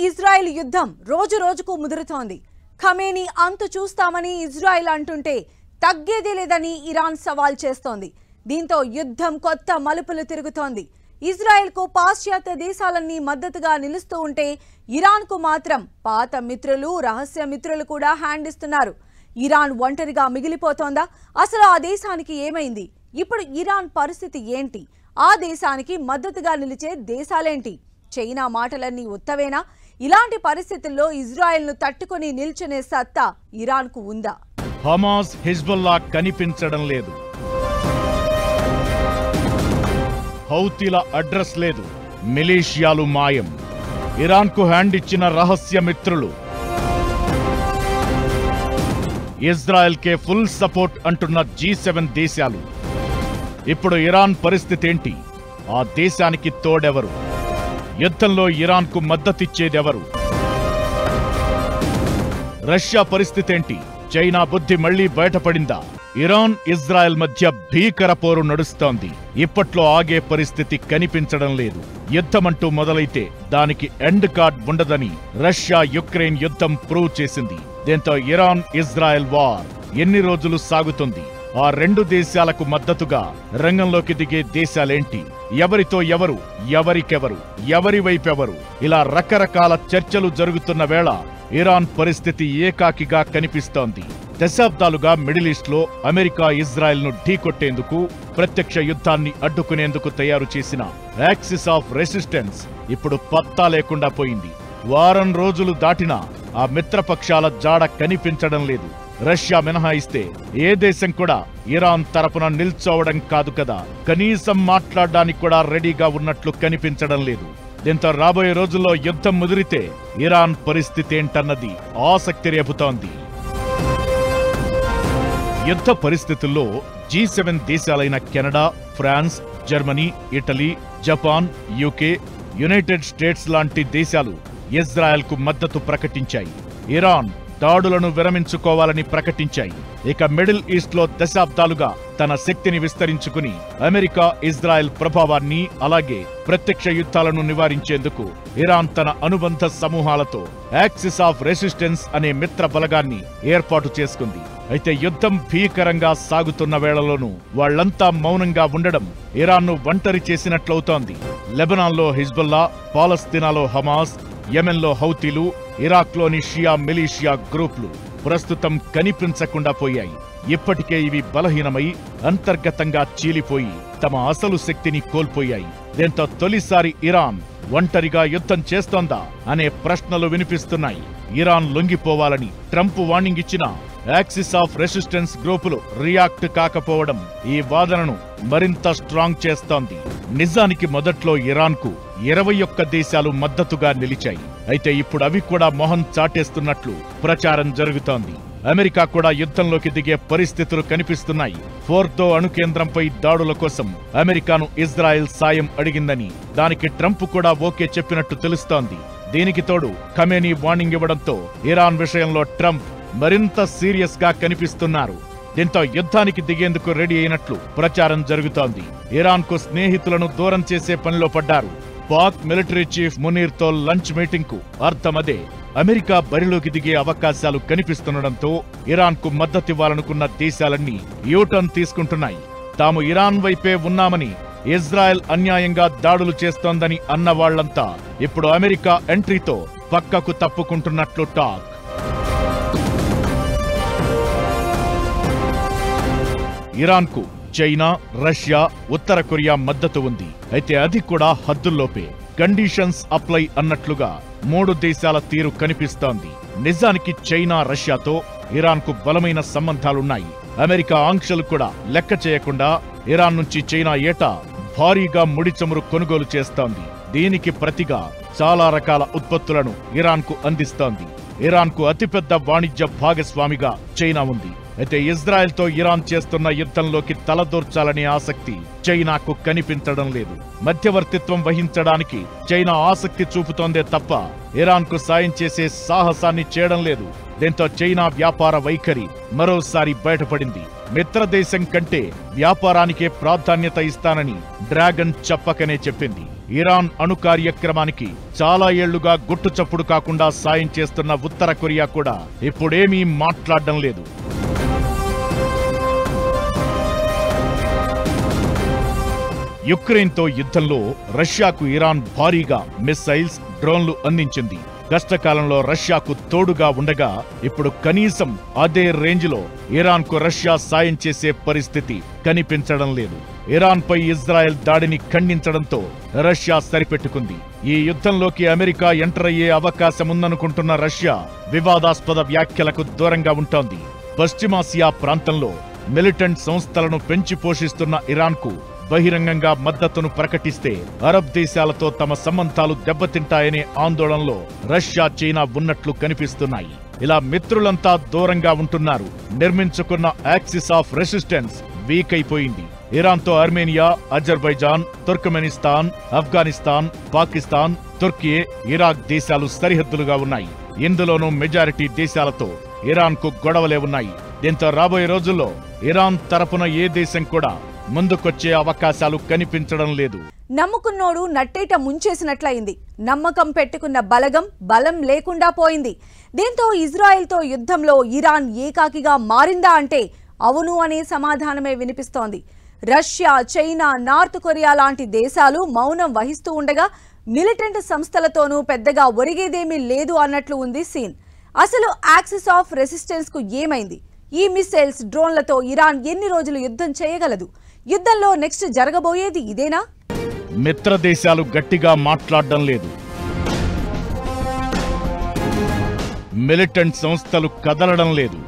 Israel యుద్ధం రోజు రోజుకు ముదురుతోంది. ఖమేనీ అంతు చూస్తామని ఇజ్రాయెల్ అంటుంటే తగ్గేది లేదని ఇరాన్ సవాల్ చేస్తోంది. దీంతో యుద్ధం కొత్త మలుపులు తిరుగుతోంది. ఇజ్రాయెల్కు పాశ్చాత్య దేశాలన్నీ మద్దతుగా నిలుస్తూ ఉంటే ఇరాన్కు మాత్రం పాత మిత్రులు, రహస్య మిత్రులు కూడా హ్యాండ్ ఇస్తున్నారు. ఇరాన్ ఒంటరిగా మిగిలిపోతోందా? అసలు ఆ దేశానికి ఏమైంది? ఇప్పుడు ఇరాన్ పరిస్థితి ఏంటి? ఆ దేశానికి మద్దతుగా నిలిచే దేశాలేంటి? చైనా మాటలన్నీ ఉత్తవేనా? ఇలాంటి పరిస్థితుల్లో ఇజ్రాయెల్ను తట్టుకొని నిల్చునే సత్తా ఇరాన్కు ఉందా? హమాస్, హిజ్బుల్లా కనిపించడం లేదు. హౌతీల అడ్రస్ లేదు. మిలీషియాలు మాయం. ఇరాన్కు హ్యాండ్ ఇచ్చిన రహస్య మిత్రులు. ఇజ్రాయెల్కే ఫుల్ సపోర్ట్ అంటున్న G7 దేశాలు. ఇప్పుడు ఇరాన్ పరిస్థితి ఏంటి? ఆ దేశానికి తోడెవరు? యుద్ధంలో ఇరాన్కు మద్దతిచ్చేదెవరు? రష్యా పరిస్థితి ఏంటి? చైనా బుద్ధి మళ్లీ బయటపడిందా? ఇరాన్, ఇజ్రాయెల్ మధ్య భీకర పోరు నడుస్తోంది. ఇప్పట్లో ఆగే పరిస్థితి కనిపించడం లేదు. యుద్ధమంటూ మొదలైతే దానికి ఎండ్ కార్డ్ ఉండదని రష్యా యుక్రెయిన్ యుద్ధం ప్రూవ్ చేసింది. దీంతో ఇరాన్, ఇజ్రాయెల్ వార్ ఎన్ని రోజులు సాగుతుంది? ఆ రెండు దేశాలకు మద్దతుగా రంగంలోకి దిగే దేశాలేంటి? ఎవరితో ఎవరు, ఎవరికెవరు, ఎవరి వైపెవరు? ఇలా రకరకాల చర్చలు జరుగుతున్న వేళ ఇరాన్ పరిస్థితి ఏకాకిగా కనిపిస్తోంది. దశాబ్దాలుగా మిడిల్ ఈస్ట్ లో అమెరికా, ఇజ్రాయెల్ను ఢీకొట్టేందుకు, ప్రత్యక్ష యుద్ధాన్ని అడ్డుకునేందుకు తయారు చేసిన యాక్సిస్ ఆఫ్ రెసిస్టెన్స్ ఇప్పుడు పత్తా లేకుండా పోయింది. వారం రోజులు దాటినా ఆ మిత్రపక్షాల జాడ కనిపించడం లేదు. రష్యా మినహాయిస్తే ఏ దేశం కూడా ఇరాన్ తరపున నిల్చోవడం కాదు కదా, కనీసం మాట్లాడడానికి కూడా రెడీగా ఉన్నట్లు కనిపించడం లేదు. దీంతో రాబోయే రోజుల్లో యుద్ధం ముదిరితే ఇరాన్ పరిస్థితి ఏంటన్నది ఆసక్తి రేపుతోంది. యుద్ధ పరిస్థితుల్లో G7 దేశాలైన Canada, France, Germany, Italy, Japan, UK, United States లాంటి దేశాలు ఇజ్రాయెల్కు మద్దతు ప్రకటించాయి. ఇరాన్ దాడులను విరమించుకోవాలని ప్రకటించాయి. ఇక మిడిల్ ఈస్ట్ లో దశాబ్దాలుగా తన శక్తిని విస్తరించుకుని అమెరికా, ఇజ్రాయెల్ ప్రభావాన్ని, అలాగే ప్రత్యక్ష యుద్ధాలను నివారించేందుకు ఇరాన్ తన అనుబంధ సమూహాలతో యాక్సిస్ ఆఫ్ రెసిస్టెన్స్ అనే మిత్ర బలగాన్ని ఏర్పాటు చేసుకుంది. అయితే యుద్ధం భీకరంగా సాగుతున్న వేళలోనూ వాళ్లంతా మౌనంగా ఉండడం ఇరాన్ను ఒంటరి చేసినట్లవుతోంది. లెబనాన్లో హిజ్బుల్లా, పాలస్తీనాలో హమాస్, యెమెన్లో హౌతీలు, ఇరాక్లోని షియా మిలీషియా గ్రూపులు ప్రస్తుతం కనిపించకుండా పోయాయి. ఇప్పటికే ఇవి బలహీనమై అంతర్గతంగా చీలిపోయి తమ అసలు శక్తిని కోల్పోయాయి. దీంతో తొలిసారి ఇరాన్ ఒంటరిగా యుద్ధం చేస్తోందా అనే ప్రశ్నలు వినిపిస్తున్నాయి. ఇరాన్ లొంగిపోవాలని ట్రంప్ వార్నింగ్ ఇచ్చినా యాక్సిస్ ఆఫ్ రెసిస్టెన్స్ గ్రూపులు రియాక్ట్ కాకపోవడం ఈ వాదనను మరింత స్ట్రాంగ్ చేస్తోంది. నిజానికి మొదట్లో ఇరాన్కు 21 దేశాలు మద్దతుగా నిలిచాయి. అయితే ఇప్పుడు అవి కూడా మొహం చాటేస్తున్నట్లు ప్రచారం జరుగుతోంది. అమెరికా కూడా యుద్ధంలోకి దిగే పరిస్థితులు కనిపిస్తున్నాయి. ఫోర్దో అణుకేంద్రంపై దాడుల కోసం అమెరికాను ఇజ్రాయెల్ సాయం అడిగిందని, దానికి ట్రంప్ కూడా ఓకే చెప్పినట్టు తెలుస్తోంది. దీనికి తోడు ఖమేనీ వార్నింగ్ ఇవ్వడంతో ఇరాన్ విషయంలో ట్రంప్ మరింత సీరియస్ గా కనిపిస్తున్నారు. దీంతో యుద్ధానికి దిగేందుకు రెడీ అయినట్లు ప్రచారం జరుగుతోంది. ఇరాన్కు స్నేహితులను దూరం చేసే పనిలో పడ్డారు. పాక్ మిలిటరీ చీఫ్ మునీర్తో లంచ్ మీటింగ్ కు అర్థమదే. అమెరికా బరిలోకి దిగే అవకాశాలు కనిపిస్తుండటంతో ఇరాన్కు మద్దతివ్వాలనుకున్న దేశాలన్నీ యూటర్న్ తీసుకుంటున్నాయి. తాము ఇరాన్ వైపే ఉన్నామని, ఇజ్రాయెల్ అన్యాయంగా దాడులు చేస్తోందని అన్న వాళ్లంతా ఇప్పుడు అమెరికా ఎంట్రీతో పక్కకు తప్పుకుంటున్నట్లు టాక్. ఇరాన్కు చైనా, రష్యా, ఉత్తర కొరియా మద్దతు ఉంది. అయితే అది కూడా హద్దుల్లోపే. కండిషన్స్ అప్లై అన్నట్లుగా 3 దేశాల తీరు కనిపిస్తోంది. నిజానికి చైనా, రష్యాతో ఇరాన్కు బలమైన సంబంధాలున్నాయి. అమెరికా ఆంక్షలు కూడా లెక్క చేయకుండా ఇరాన్ నుంచి చైనా ఏటా భారీగా ముడి చమురు కొనుగోలు చేస్తోంది. దీనికి ప్రతిగా చాలా రకాల ఉత్పత్తులను ఇరాన్కు అందిస్తోంది. ఇరాన్కు అతిపెద్ద వాణిజ్య భాగస్వామిగా చైనా ఉంది. అయితే ఇజ్రాయెల్తో ఇరాన్ చేస్తున్న యుద్ధంలోకి తలదూర్చాలనే ఆసక్తి చైనాకు కనిపించడం లేదు. మధ్యవర్తిత్వం వహించడానికి చైనా ఆసక్తి చూపుతోందే తప్ప ఇరాన్కు సాయం చేసే సాహసాన్ని చేయడం లేదు. దీంతో చైనా వ్యాపార వైఖరి మరోసారి బయటపడింది. మిత్రదేశం కంటే వ్యాపారానికే ప్రాధాన్యత ఇస్తానని డ్రాగన్ చెప్పకనే చెప్పింది. ఇరాన్ అణు కార్యక్రమానికి చాలా ఏళ్లుగా గుట్టుచప్పుడు కాకుండా సాయం చేస్తున్న ఉత్తర కొరియా కూడా ఇప్పుడేమీ మాట్లాడడం లేదు. యుక్రెయిన్తో యుద్ధంలో రష్యాకు ఇరాన్ భారీగా మిస్సైల్స్, డ్రోన్లు అందించింది. కష్టకాలంలో రష్యాకు తోడుగా ఉండగా ఇప్పుడు కనీసం అదే రేంజ్లో ఇరాన్కు రష్యా సాయం చేసే పరిస్థితి కనిపించడం లేదు. ఇరాన్పై ఇజ్రాయెల్ దాడిని ఖండించడంతో రష్యా సరిపెట్టుకుంది. ఈ యుద్ధంలోకి అమెరికా ఎంటర్ అయ్యే అవకాశముందనుకుంటున్న రష్యా వివాదాస్పద వ్యాఖ్యలకు దూరంగా ఉంటోంది. పశ్చిమాసియా ప్రాంతంలో మిలిటెంట్ సంస్థలను పెంచి పోషిస్తున్న ఇరాన్కు బహిరంగంగా మద్దతును ప్రకటిస్తే అరబ్ దేశాలతో తమ సంబంధాలు దెబ్బతింటాయనే ఆందోళనలో రష్యా, చైనా ఉన్నట్లు కనిపిస్తున్నాయి. ఇలా మిత్రులంతా దూరంగా ఉంటున్నారు. నిర్మించుకున్న యాక్సిస్ ఆఫ్ రెసిస్టెన్స్ వీక్ అయిపోయింది. ఇరాన్తో Armenia, Azerbaijan, Turkmenistan, Afghanistan, Pakistan, Turkey, Iraq దేశాలు సరిహద్దులుగా ఉన్నాయి. ఇందులోనూ మెజారిటీ దేశాలతో ఇరాన్కు గొడవలే ఉన్నాయి. దీంతో రాబోయే రోజుల్లో ఇరాన్ తరపున ఏ దేశం కూడా ముందుకొచ్చే అవకాశాలు కనిపించడం లేదు. నమ్ముకున్నోడు నట్టేట ముంచేసినట్లయింది. నమ్మకం పెట్టుకున్న బలం లేకుండా పోయింది. దీంతో ఇజ్రాయెల్తో యుద్ధంలో ఇరాన్ ఏకాకిగా మారిందా అంటే అవును అనే సమాధానమే వినిపిస్తోంది. రష్యా, చైనా, నార్త్ కొరియా లాంటి దేశాలు మౌనం వహిస్తూ ఉండగా మిలిటెంట్ సంస్థలతోనూ పెద్దగా ఒరిగేదేమీ లేదు అన్నట్లు ఉంది సీన్. అసలు యాక్సిస్ ఆఫ్ రెసిస్టెన్స్ కు ఏమైంది? ఈ మిసైల్స్, డ్రోన్లతో ఇరాన్ ఎన్ని రోజులు యుద్ధం చేయగలదు? యుద్ధంలో నెక్స్ట్ జరగబోయేది ఇదేనా? మిత్రదేశాలు గట్టిగా మాట్లాడడం లేదు. మిలిటెంట్ సంస్థలు కదలడం లేదు.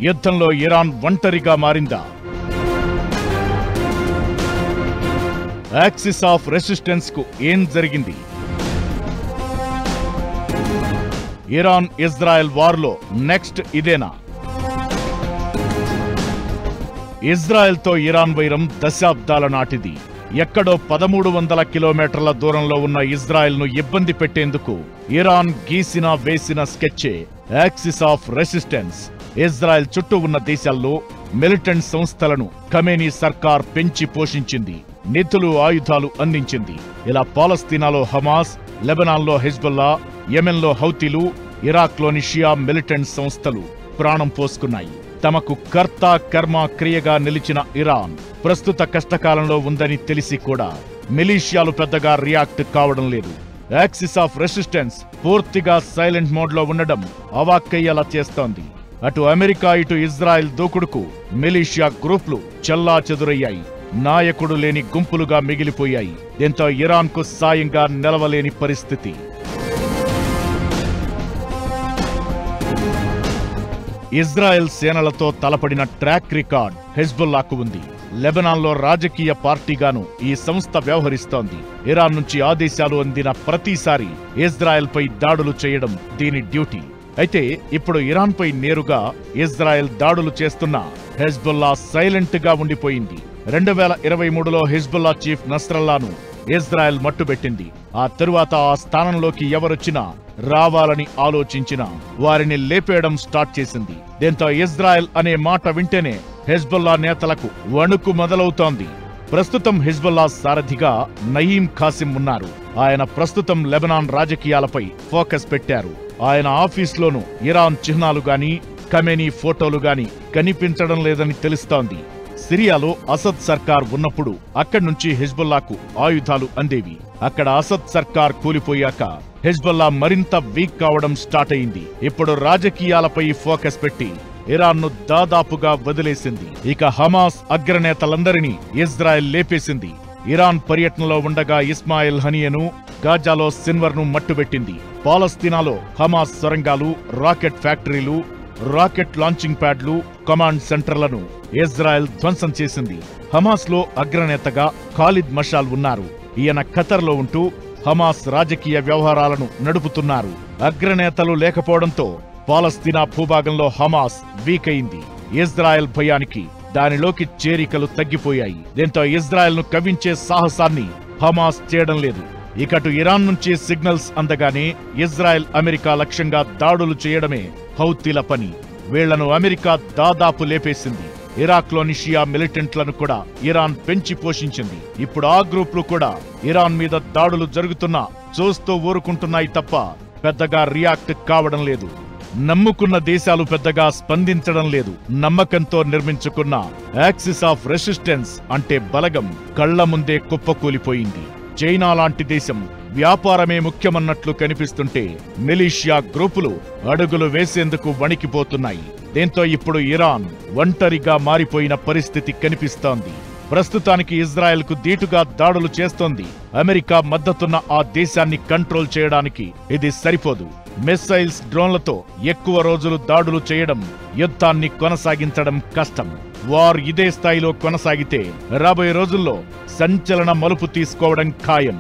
యుద్ధంలో ఇరాన్ ఒంటరిగా మారిందా? యాక్సిస్ ఆఫ్ రెసిస్టెన్స్ కు ఏం జరిగింది? ఇరాన్ ఇజ్రాయెల్ వార్లో నెక్స్ట్ ఇదేనా? ఇజ్రాయెల్తో ఇరాన్ వైరం దశాబ్దాల నాటిది. ఎక్కడో 1300 కిలోమీటర్ల దూరంలో ఉన్న ఇజ్రాయెల్ను ఇబ్బంది పెట్టేందుకు ఇరాన్ గీసిన వేసిన స్కెచ్చే యాక్సిస్ ఆఫ్ రెసిస్టెన్స్. ఇజ్రాయెల్ చుట్టూ ఉన్న దేశాల్లో మిలిటెంట్ సంస్థలను ఖమేనీ సర్కార్ పెంచి పోషించింది. నిధులు, ఆయుధాలు అందించింది. ఇలా పాలస్తీనాలో హమాస్, లెబనాన్లో హెజ్బుల్లా, యెమెన్లో హౌతీలు, ఇరాక్లోని షియా మిలిటెంట్ సంస్థలు ప్రాణం పోసుకున్నాయి. తమకు కర్త కర్మ క్రియగా నిలిచిన ఇరాన్ ప్రస్తుత కష్టకాలంలో ఉందని తెలిసి కూడా మిలీషియాలు పెద్దగా రియాక్ట్ కావడం లేదు. యాక్సిస్ ఆఫ్ రెసిస్టెన్స్ పూర్తిగా సైలెంట్ మోడ్లో ఉండడం అవాక్కయ్యేలా చేస్తోంది. అటు అమెరికా, ఇటు ఇజ్రాయెల్ దూకుడుకు మిలీషియా గ్రూపులు చెల్లాచెదురయ్యాయి. నాయకుడు లేని గుంపులుగా మిగిలిపోయాయి. దీంతో ఇరాన్కు సాయంగా నిలవలేని పరిస్థితి. ఇజ్రాయెల్ సేనలతో తలపడిన ట్రాక్ రికార్డ్ హెజ్బుల్లాకు ఉంది. లెబనాన్లో రాజకీయ పార్టీగాను ఈ సంస్థ వ్యవహరిస్తోంది. ఇరాన్ నుంచి ఆదేశాలు అందిన ప్రతిసారి ఇజ్రాయెల్పై దాడులు చేయడం దీని డ్యూటీ. అయితే ఇప్పుడు ఇరాన్పై నేరుగా ఇజ్రాయెల్ దాడులు చేస్తున్న హెజ్బుల్లా సైలెంట్ గా ఉండిపోయింది. 2023లో హెజ్బుల్లా చీఫ్ నస్రల్లాను ఇజ్రాయెల్ మట్టుబెట్టింది. ఆ తరువాత ఆ స్థానంలోకి ఎవరొచ్చినా రావాలని ఆలోచించినా వారిని లేపేయడం స్టార్ట్ చేసింది. దీంతో ఇజ్రాయెల్ అనే మాట వింటేనే హెజ్బుల్లా నేతలకు వణుకు మొదలవుతోంది. ప్రస్తుతం హెజ్బుల్లా సారథిగా నయీం ఖాసిం ఉన్నారు. ఆయన ప్రస్తుతం లెబనాన్ రాజకీయాలపై ఫోకస్ పెట్టారు. ఆయన ఆఫీస్లోనూ ఇరాన్ చిహ్నాలు గాని, ఖమేనీ ఫోటోలు గాని కనిపించడం లేదని తెలుస్తోంది. సిరియాలో అసద్ సర్కార్ ఉన్నప్పుడు అక్కడి నుంచి హెజ్బుల్లాకు ఆయుధాలు అందేవి. అక్కడ అసద్ సర్కార్ కూలిపోయాక హెజ్బుల్లా మరింత వీక్ కావడం స్టార్ట్ అయింది. ఇప్పుడు రాజకీయాలపై ఫోకస్ పెట్టి ఇరాన్ను దాదాపుగా వదిలేసింది. ఇక హమాస్ అగ్రనేతలందరినీ ఇజ్రాయెల్ లేపేసింది. ఇరాన్ పర్యటనలో ఉండగా ఇస్మాయిల్ హనియను, గాజాలో సిన్వర్ను మట్టుబెట్టింది. పాలస్తీనాలో హమాస్ సొరంగాలు, రాకెట్ ఫ్యాక్టరీలు, రాకెట్ లాంచింగ్ ప్యాడ్లు, కమాండ్ సెంటర్లను ఇజ్రాయెల్ ధ్వంసం చేసింది. హమాస్ లో అగ్రనేతగా ఖాలిద్ మషాల్ ఉన్నారు. ఈయన ఖతర్లో ఉంటూ హమాస్ రాజకీయ వ్యవహారాలను నడుపుతున్నారు. అగ్రనేతలు లేకపోవడంతో పాలస్తీనా భూభాగంలో హమాస్ వీక్ అయింది. ఇజ్రాయెల్ భయానికి దానిలోకి చేరికలు తగ్గిపోయాయి. దీంతో ఇజ్రాయెల్ ను కవ్వించే సాహసాన్ని హమాస్ చేయడం లేదు. ఇకటు ఇరాన్ నుంచి సిగ్నల్స్ అందగానే ఇజ్రాయెల్ అమెరికా లక్ష్యంగా దాడులు చేయడమే హౌతీల పని. వీళ్లను అమెరికా దాదాపు లేపేసింది. ఇరాక్లోని షియా మిలిటెంట్లను కూడా ఇరాన్ పెంచి పోషించింది. ఇప్పుడు ఆ గ్రూపులు కూడా ఇరాన్ మీద దాడులు జరుగుతున్నా చూస్తూ ఊరుకుంటున్నాయి తప్ప పెద్దగా రియాక్ట్ కావడం లేదు. నమ్ముకున్న దేశాలు పెద్దగా స్పందించడం లేదు. నమ్మకంతో నిర్మించుకున్న యాక్సిస్ ఆఫ్ రెసిస్టెన్స్ అంటే బలగం కళ్ల ముందే కుప్పకూలిపోయింది. చైనా లాంటి దేశం వ్యాపారమే ముఖ్యమన్నట్లు కనిపిస్తుంటే మిలిషియా గ్రూపులు అడుగులు వేసేందుకు వణికిపోతున్నాయి. దీంతో ఇప్పుడు ఇరాన్ ఒంటరిగా మారిపోయిన పరిస్థితి కనిపిస్తోంది. ప్రస్తుతానికి ఇజ్రాయెల్కు దీటుగా దాడులు చేస్తోంది. అమెరికా మద్దతున్న ఆ దేశాన్ని కంట్రోల్ చేయడానికి ఇది సరిపోదు. మిస్సైల్స్, డ్రోన్లతో ఎక్కువ రోజులు దాడులు చేయడం, యుద్ధాన్ని కొనసాగించడం కష్టం. వార్ ఇదే స్థాయిలో కొనసాగితే రాబోయే రోజుల్లో సంచలన మలుపు తీసుకోవడం ఖాయం.